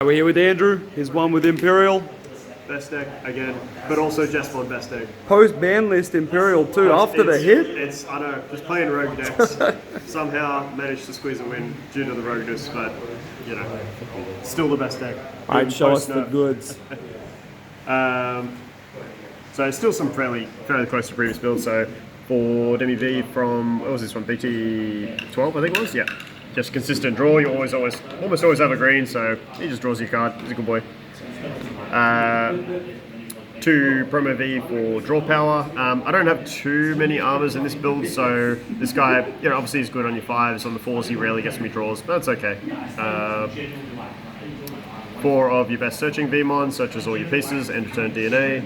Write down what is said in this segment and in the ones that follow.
We're here with Andrew. He's one with Imperial. Best deck again, but also Jesmon best deck. Post ban list Imperial too. After the hit, I know, just playing rogue decks. Somehow managed to squeeze a win due to the rogueness, but you know, still the best deck. I'd show us the Post-nerf. goods. So still some fairly close to previous builds. So for Demi V from what was this one? BT12 I think it was. Yeah, just consistent draw. You almost always have a green, so he just draws your card. He's a good boy. 2 promo V for draw power. I don't have too many armors in this build, so this guy, you know, obviously he's good on your 5s. On the 4s, he rarely gets me draws, but that's okay. 4 of your best searching Veemon, searches all your pieces, end of turn DNA,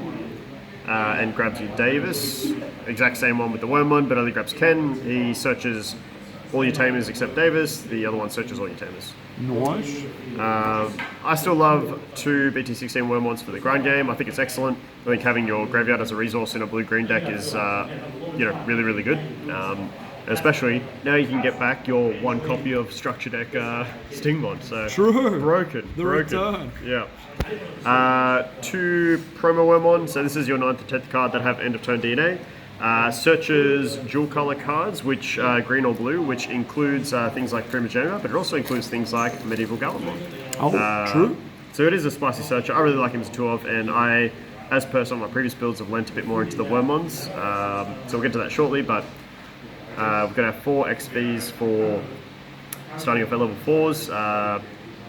and grabs you Davis. Exact same one with the Worm one, but only grabs Ken. He searches all your tamers except Davis. The other one searches all your tamers. Nice. I still love 2 BT16 Wormons for the grind game. I think it's excellent. I think having your graveyard as a resource in a blue-green deck is, you know, really good. Especially now you can get back your 1 copy of Structure Deck Stingmon. So True. broken. Return. Yeah. 2 promo Wormon. So this is your 9th to 10th card that have end of turn DNA. Searches dual color cards, which green or blue, which includes things like Primogenia, but it also includes things like Medieval Gallimon. Oh, true. So it is a spicy searcher. I really like him as a 2 of, and I, as per some of my previous builds, have lent a bit more into the Wormons. So we'll get to that shortly, but we're going to have 4 XPs for starting off at level 4s.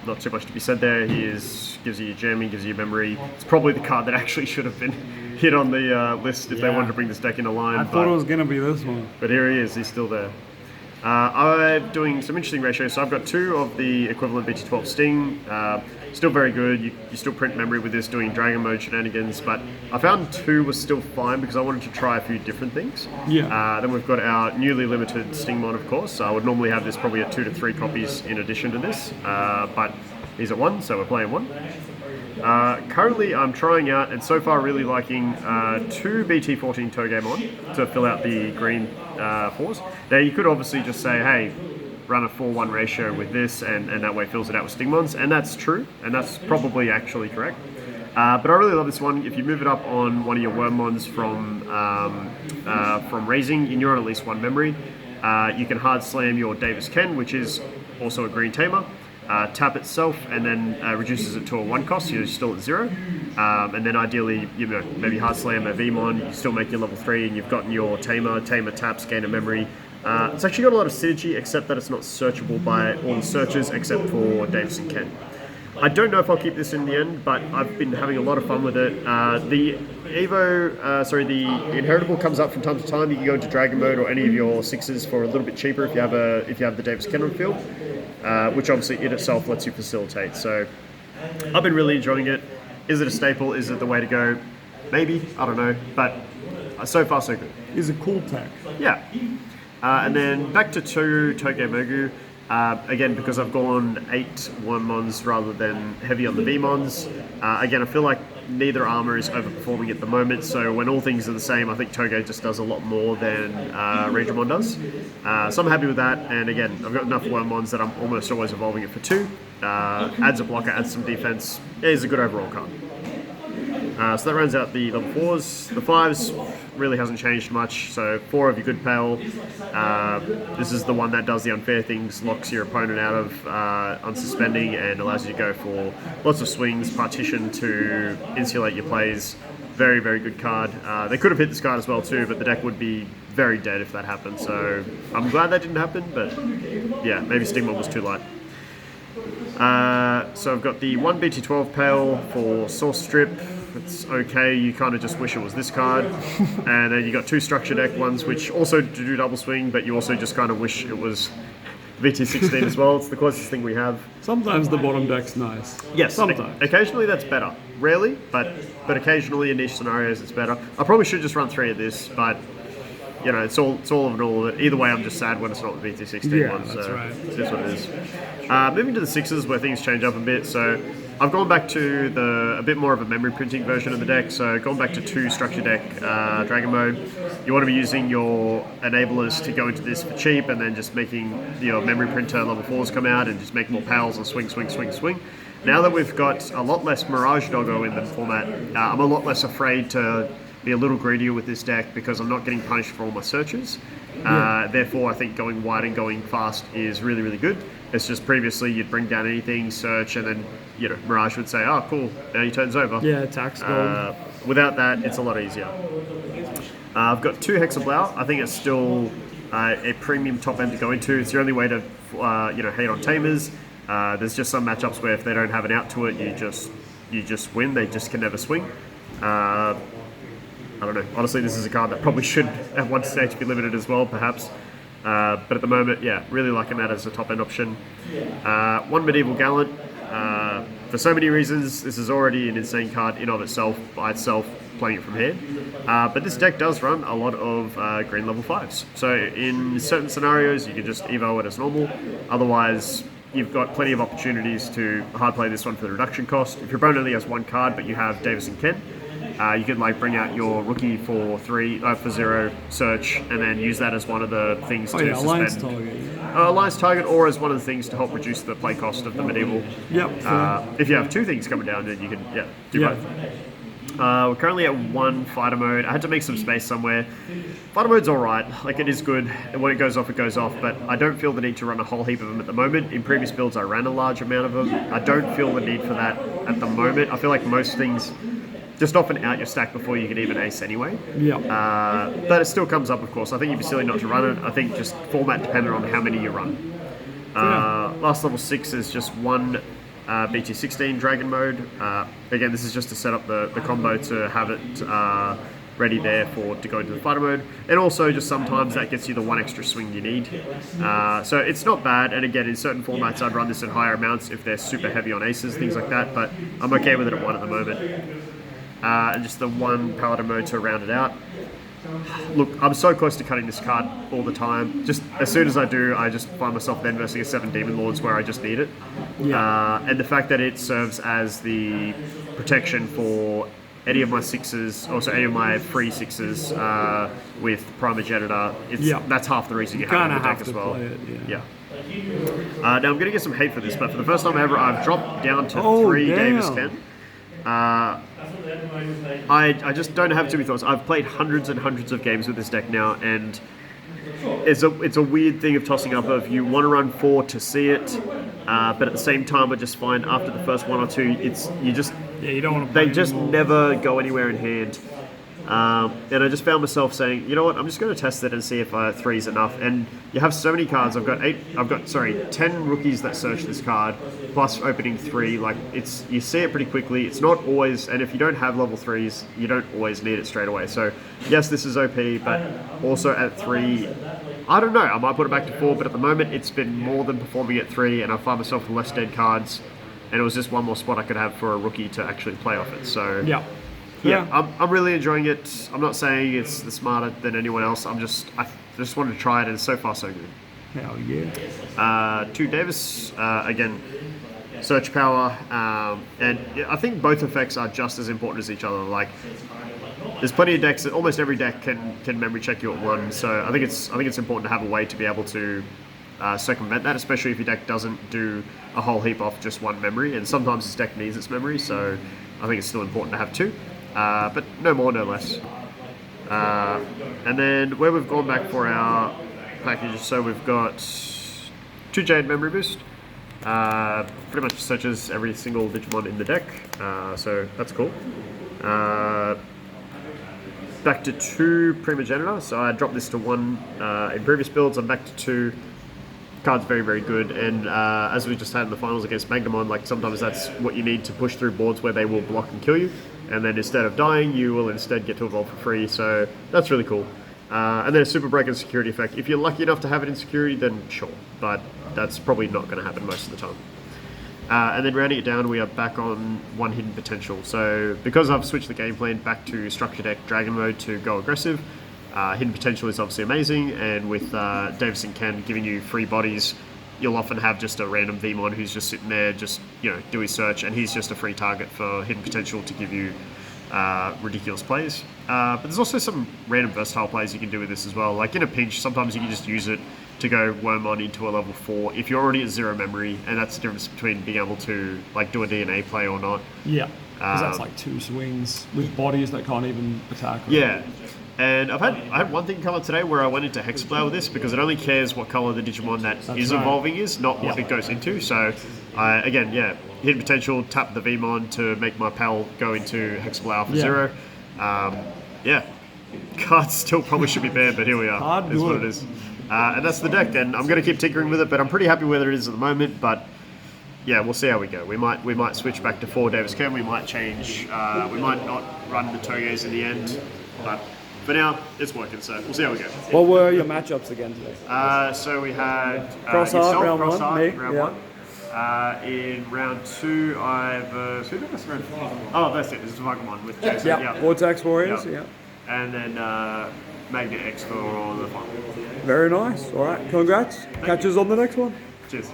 Not too much to be said there. Gives you your jamming, gives you your memory. It's probably the card that actually should have been hit on the list if they wanted to bring this deck into line. I thought it was going to be this one. But here he is, he's still there. I'm doing some interesting ratios. So I've got 2 of the equivalent BT12 Sting. Still very good. You still print memory with this, doing Dragon Mode shenanigans. But I found 2 was still fine because I wanted to try a few different things. Yeah. Then we've got our newly limited Stingmon, of course. I would normally have this probably at 2 to 3 copies in addition to this. But he's at 1, so we're playing 1. Currently I'm trying out, and so far really liking, 2 BT14 Togemon to fill out the green 4s. Now you could obviously just say, hey, run a 4-1 ratio with this, and that way fills it out with Stingmons, and that's true, and that's probably actually correct. But I really love this one. If you move it up on one of your Wormmons from raising, and you're on at least 1 memory, you can hard slam your Davis Ken, which is also a green tamer. Tap itself and then reduces it to a 1 cost, so you're still at 0. And then ideally, you know, maybe hard slam a Veemon, you still make your level 3 and you've gotten your tamer taps, gain a memory. It's actually got a lot of synergy, except that it's not searchable by all the searchers except for Davis and Ken. I don't know if I'll keep this in the end, but I've been having a lot of fun with it. The Inheritable comes up from time to time. You can go into Dragon Mode or any of your 6s for a little bit cheaper if you have the Davis Ken on field, which obviously it itself lets you facilitate. So I've been really enjoying it. Is it a staple? Is it the way to go? Maybe, I don't know, but so far so good. Is a cool tech. Yeah. And then back to 2 Togemogu. Again, because I've gone 8 Wormmons rather than heavy on the Veemons. Again, I feel like neither armor is overperforming at the moment, so when all things are the same, I think Toge just does a lot more than Digimon does. So I'm happy with that, and again, I've got enough Wormmons that I'm almost always evolving it for 2. Adds a blocker, adds some defense. It is a good overall card. So that rounds out the level 4s. The 5s really hasn't changed much, so 4 of your good pale. This is the one that does the unfair things, locks your opponent out of unsuspending and allows you to go for lots of swings, partition to insulate your plays. Very good card. They could have hit this card as well too, but the deck would be very dead if that happened, so I'm glad that didn't happen, but yeah, maybe Stigma was too light. So I've got the 1 BT12 pale for Source Strip. It's okay, you kind of just wish it was this card. And then you got 2 structure deck ones which also do double swing, but you also just kind of wish it was BT16 as well. It's the closest thing we have. Sometimes the bottom deck's nice. Yes, sometimes. Occasionally that's better. Rarely, but occasionally in niche scenarios it's better. I probably should just run 3 of this, but you know, it's all of it all. Either way, I'm just sad when it's not the BT16 one. That's so right. It is what it is. Moving to the 6s where things change up a bit. So I've gone back to a bit more of a memory printing version of the deck. So gone back to 2 structure deck Dragon Mode. You want to be using your enablers to go into this for cheap, and then just making your memory printer level 4s come out and just make more pals and swing. now that we've got a lot less Mirage Doggo in the format, I'm a lot less afraid to be a little greedier with this deck because I'm not getting punished for all my searches. Therefore, I think going wide and going fast is really, really good. It's just previously you'd bring down anything, search, and then Mirage would say, "Oh, cool, now your turn's over." Yeah, tax gold. Without that, it's a lot easier. I've got 2 Hexablau. I think it's still a premium top end to go into. It's the only way to hate on Tamers. There's just some matchups where if they don't have an out to it, you just win. They just can never swing. I don't know. Honestly, this is a card that probably should at one stage be limited as well, perhaps. But at the moment, yeah, really liking that as a top end option. 1 Medieval Gallant. For so many reasons, this is already an insane card in of itself, by itself, playing it from here. But this deck does run a lot of green level 5s. So in certain scenarios, you can just evo it as normal. Otherwise, you've got plenty of opportunities to hard play this one for the reduction cost. If your opponent only has 1 card, but you have Davis and Ken, you could bring out your rookie for 0 search, and then use that as one of the things to suspend. Alliance target. Alliance target, or as one of the things to help reduce the play cost of the medieval. Yep. If you have 2 things coming down, then you can do both. We're currently at 1 fighter mode. I had to make some space somewhere. Fighter mode's alright, it is good, and when it goes off, but I don't feel the need to run a whole heap of them at the moment. In previous builds, I ran a large amount of them. I don't feel the need for that at the moment. I feel like most things just often out your stack before you can even ace anyway. Yeah. But it still comes up, of course. I think you'd be silly not to run it. I think just format dependent on how many you run. Last level 6 is just 1 BT16 Dragon mode. Again, this is just to set up the combo to have it ready there to go into the fighter mode. And also just sometimes that gets you the 1 extra swing you need. So it's not bad, and again, in certain formats I'd run this at higher amounts if they're super heavy on aces, things like that, but I'm okay with it at 1 at the moment. And just the 1 Paladin mode to round it out. Look, I'm so close to cutting this card all the time. Just as soon as I do, I just find myself then versing a 7 Demon Lords where I just need it. And the fact that it serves as the protection for any of my 6s, also any of my free 6s with Primogenitor, that's half the reason you have it in the deck as well. Now I'm going to get some hate for this, but for the first time ever, I've dropped down to 3 Davis Ken. I just don't have too many thoughts. I've played hundreds and hundreds of games with this deck now, and it's a weird thing of tossing up of you want to run 4 to see it, but at the same time I just find after the first 1 or 2 you don't want to play they just anymore. never go anywhere in hand. And I just found myself saying, you know what, I'm just going to test it and see if 3 is enough. And you have so many cards. I've got 10 rookies that search this card, plus opening 3. You see it pretty quickly. It's not always, and if you don't have level 3s, you don't always need it straight away. So yes, this is OP, but also at 3, I don't know, I might put it back to 4, but at the moment it's been more than performing at 3, and I find myself with less dead cards, and it was just one more spot I could have for a rookie to actually play off it. So I'm really enjoying it. I'm not saying it's the smarter than anyone else. I just wanted to try it, and so far so good. Hell yeah. 2 Davis, again, search power, and I think both effects are just as important as each other. There's plenty of decks. Almost every deck can memory check you at 1. So I think it's important to have a way to be able to circumvent that, especially if your deck doesn't do a whole heap off just 1 memory. And sometimes this deck needs its memory, so I think it's still important to have 2. But no more, no less. And then where we've gone back for our packages, so we've got 2 Jade Memory Boost. Pretty much searches every single Digimon in the deck, so that's cool. Back to 2 Primogenitor, so I dropped this to 1 in previous builds. I'm back to 2. Card's very, very good, and as we just had in the finals against Magnamon, sometimes that's what you need to push through boards where they will block and kill you, and then instead of dying, you will instead get to evolve for free, so that's really cool. And then a Super Break and Security effect. If you're lucky enough to have it in Security, then sure, but that's probably not going to happen most of the time. And then rounding it down, we are back on 1 Hidden Potential. So because I've switched the game plan back to Structure Deck Dragon Mode to go aggressive, Hidden Potential is obviously amazing, and with Davis and Ken giving you free bodies, you'll often have just a random Veemon who's just sitting there, just do his search, and he's just a free target for Hidden Potential to give you ridiculous plays. But there's also some random versatile plays you can do with this as well. Like in a pinch, sometimes you can just use it to go Wormmon into a level 4 if you're already at 0 memory, and that's the difference between being able to like do a DNA play or not. Yeah, because that's like 2 swings with bodies that can't even attack. Right? Yeah. And I had one thing come up today where I went into Hexblade with this because it only cares what color the Digimon that's is right. evolving is, not what it goes into. So, again, yeah, hidden potential, tap the Veemon to make my pal go into Hexblade Alpha 0. Yeah, cards still probably should be banned, but here we are. Hard Is what good. it is. And that's the deck, and I'm going to keep tinkering with it, but I'm pretty happy where it is at the moment, but yeah, we'll see how we go. We might switch back to 4 Davis Ken, we might change, we might not run the Toges in the end, but for now, it's working, so we'll see how we go. What were your matchups again today? So we had Cross yourself, Art, round Cross one, Art, me, round yeah. 1. In round 2, who did I round 5? Oh, that's it. This is Pokemon with Jason. Yeah, Vortex Warriors, Yep. yeah. And then Magnet X for the final. Very nice. All right, congrats. Catch us on the next one. Cheers.